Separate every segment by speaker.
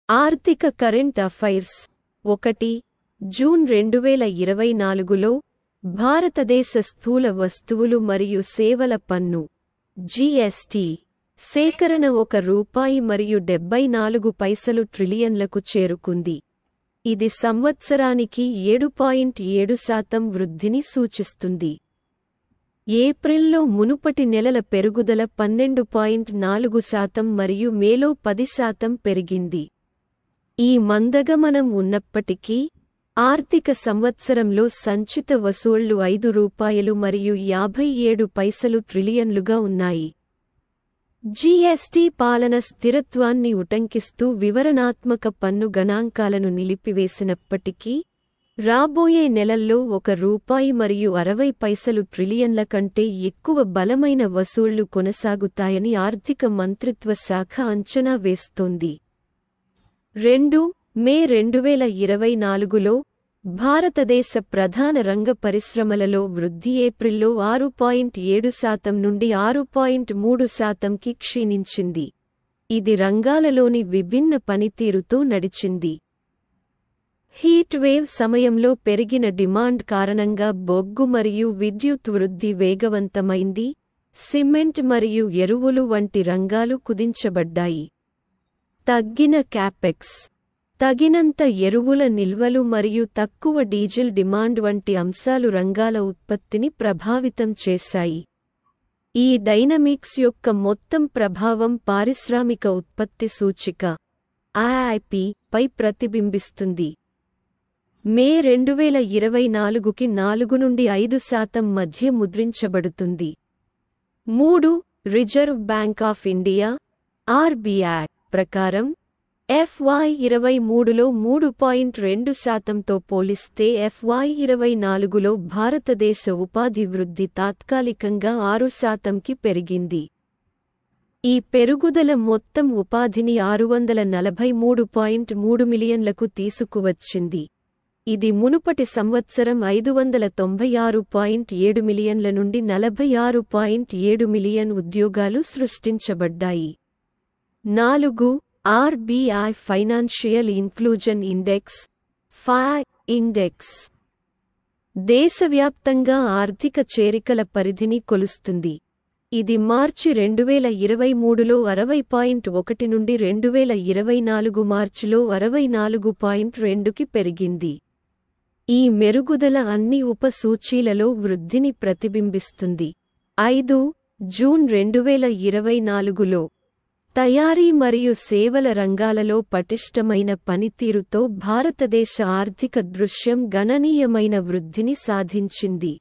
Speaker 1: ఆర్థిక current affairs 1 June 2024లో భారతదేశ స్థూల వస్తువులు మరియు సేవల పన్ను జీఎస్టీ సేకరణ ₹1.74 ట్రిలియన్లకు చేరుకుంది. ఇది సంవత్సరానికి 7.7% వృద్ధిని సూచిస్తుంది. ఏప్రిల్లో మునుపటి నెలల పెరుగుదల 12.4% మరియు మేలో 10% పెరిగింది. ఈ మందగమనం ఉన్నప్పటికీ ఆర్థిక సంవత్సరంలో సంచిత వసూళ్లు ₹5.57 ట్రిలియన్లుగా ఉన్నాయి. జీఎస్టీ పాలన స్థిరత్వాన్ని ఉటంకిస్తూ వివరణాత్మక పన్ను గణాంకాలను నిలిపివేసినప్పటికీ రాబోయే నెలల్లో ₹1.60 ట్రిలియన్ల కంటే ఎక్కువ బలమైన వసూళ్లు కొనసాగుతాయని ఆర్థిక మంత్రిత్వ శాఖ అంచనా వేస్తోంది. 2 మే 2024లో భారతదేశ ప్రధాన రంగ పరిశ్రమలలో వృద్ధి ఏప్రిల్లో 6.7% నుండి 6.3%కి క్షీణించింది. ఇది రంగాలలోని విభిన్న పనితీరుతో నడిచింది. హీట్ వేవ్ సమయంలో పెరిగిన డిమాండ్ కారణంగా బొగ్గు మరియు విద్యుత్ వృద్ధి వేగవంతమైంది. సిమెంట్ మరియు ఎరువులు వంటి రంగాలు కుదించబడ్డాయి. తగ్గిన క్యాపెక్స్, తగినంత ఎరువుల నిల్వలు మరియు తక్కువ డీజిల్ డిమాండ్ వంటి అంశాలు రంగాల ఉత్పత్తిని ప్రభావితం చేశాయి. ఈ డైనమిక్స్ యొక్క మొత్తం ప్రభావం పారిశ్రామిక ఉత్పత్తి సూచిక (IIP) పై ప్రతిబింబిస్తుంది. మే 2024కి 4 నుండి 5% మధ్య ముద్రించబడుతుంది. 3 reserve bank of India (RBI) ప్రకారం FY23లో 3.2%తో పోలిస్తే FY24లో భారతదేశ ఉపాధి వృద్ధి తాత్కాలికంగా 6%కి పెరిగింది. ఈ పెరుగుదల మొత్తం ఉపాధిని 643.3 మిలియన్లకు తీసుకువచ్చింది. ఇది మునుపటి సంవత్సరం 596.7 మిలియన్ల నుండి 46.7 మిలియన్ ఉద్యోగాలు సృష్టించబడ్డాయి. 4 RBI financial inclusion index (FI) index దేశవ్యాప్తంగా ఆర్థిక చేరికల పరిధిని కొలుస్తుంది. ఇది మార్చి 2023లో 60.1 నుండి 2024 మార్చిలో 64.2కి పెరిగింది. ఈ మెరుగుదల అన్ని ఉప సూచీలలో వృద్ధిని ప్రతిబింబిస్తుంది. 5 జూన్ 2024లో తయారీ మరియు సేవల రంగాలలో పటిష్టమైన పనితీరుతో భారతదేశ ఆర్థిక దృశ్యం గణనీయమైన వృద్ధిని సాధించింది.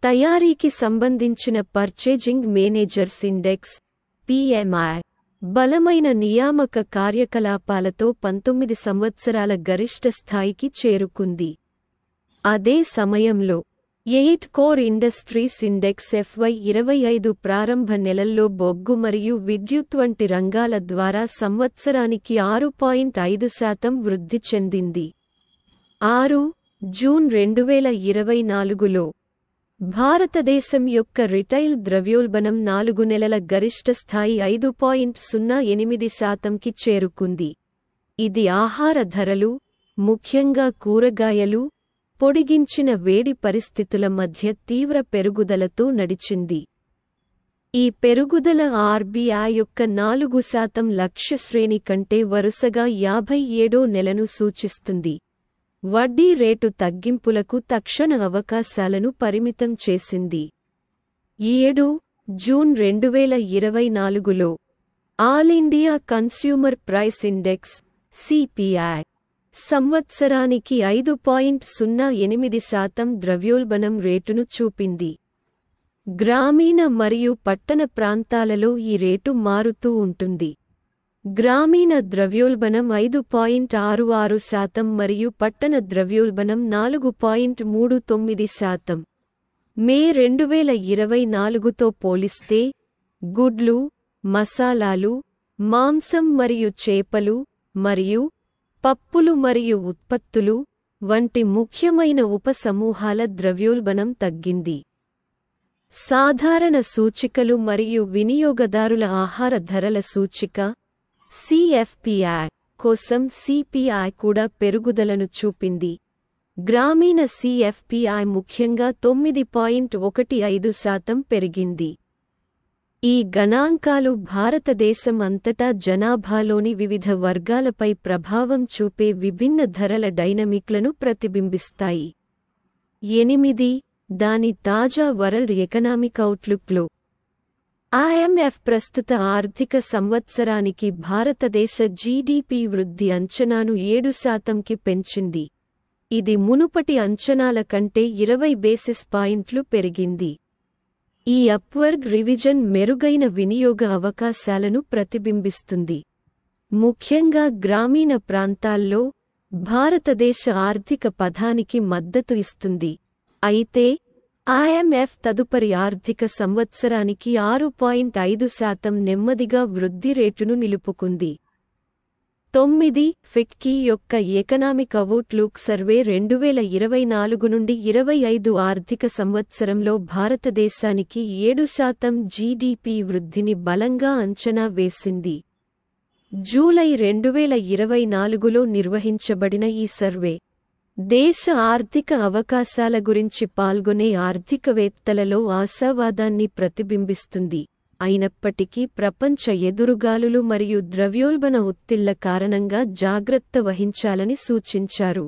Speaker 1: తయారీకి సంబంధించిన పర్చేజింగ్ మేనేజర్స్ ఇండెక్స్ (PMI) బలమైన నియామక కార్యకలాపాలతో 19 సంవత్సరాల గరిష్ట స్థాయికి చేరుకుంది. అదే సమయంలో 8 కోర్ ఇండస్ట్రీస్ ఇండెక్స్ FY25 ప్రారంభ నెలల్లో బొగ్గు మరియు విద్యుత్ వంటి రంగాల ద్వారా సంవత్సరానికి 6.5% వృద్ధి చెందింది. 6 జూన్ 2024లో భారతదేశం యొక్క రిటైల్ ద్రవ్యోల్బణం 4 నెలల గరిష్ట స్థాయి 5.08%కి చేరుకుంది. ఇది ఆహార ధరలు, ముఖ్యంగా కూరగాయలు, పొడిగించిన వేడి పరిస్థితుల మధ్య తీవ్ర పెరుగుదలతో నడిచింది. ఈ పెరుగుదల RBI యొక్క 4% లక్ష్య శ్రేణి కంటే వరుసగా 57వ నెలను సూచిస్తుంది. వడ్డీ రేటు తగ్గింపులకు తక్షణ అవకాశాలను పరిమితం చేసింది. 7 జూన్ 2024లో all India consumer price index (CPI) సంవత్సరానికి 5.08% ద్రవ్యోల్బణం రేటును చూపింది. గ్రామీణ మరియు పట్టణ ప్రాంతాలలో ఈ రేటు మారుతూ ఉంటుంది. గ్రామీణ ద్రవ్యోల్బణం 5.66% మరియు పట్టణ ద్రవ్యోల్బణం 4.39%. మే 2024తో పోలిస్తే గుడ్లు, మసాలాలు, మాంసం మరియు చేపలు మరియు పప్పులు మరియు ఉత్పత్తులు వంటి ముఖ్యమైన ఉపసమూహాల ద్రవ్యోల్బణం తగ్గింది. సాధారణ సూచికలు మరియు వినియోగదారుల ఆహార ధరల సూచిక CFPI కోసం సిపిఐ కూడా పెరుగుదలను చూపింది. గ్రామీణ సిఎఫ్పిఐ ముఖ్యంగా 9.15% పెరిగింది. ఈ గణాంకాలు భారతదేశం అంతటా జనాభాలోని వివిధ వర్గాలపై ప్రభావం చూపే విభిన్న ధరల డైనమిక్లను ప్రతిబింబిస్తాయి. 8. దాని తాజా వరల్డ్ ఎకనామిక్ అవుట్లుక్లో IMF ప్రస్తుత ఆర్థిక సంవత్సరానికి భారతదేశ జీడీపీ వృద్ధి అంచనాను 7%కి పెంచింది. ఇది మునుపటి అంచనాల కంటే 20 బేసిస్ పాయింట్లు పెరిగింది. ఈ అప్వర్డ్ రివిజన్ మెరుగైన వినియోగ అవకాశాలను ప్రతిబింబిస్తుంది, ముఖ్యంగా గ్రామీణ ప్రాంతాల్లో. భారతదేశ ఆర్థిక పథానికి మద్దతు ఇస్తుంది, అయితే IMF తదుపరి ఆర్థిక సంవత్సరానికి 6.5% నెమ్మదిగా వృద్ధి రేటును నిలుపుకుంది. 9. ఫిక్కీ యొక్క ఎకనామిక్ అవుట్లుక్ సర్వే 2024 నుండి 25 ఆర్థిక సంవత్సరంలో భారతదేశానికి 7% జీడీపీ వృద్ధిని బలంగా అంచనా వేసింది. జూలై 2024లో నిర్వహించబడిన ఈ సర్వే దేశ ఆర్థిక అవకాశాల గురించి పాల్గొనే ఆర్థికవేత్తలలో ఆశావాదాన్ని ప్రతిబింబిస్తుంది. అయినప్పటికీ ప్రపంచ ఎదురుగాలులు మరియు ద్రవ్యోల్బణ ఒత్తిళ్ల కారణంగా జాగ్రత్త వహించాలని సూచించారు.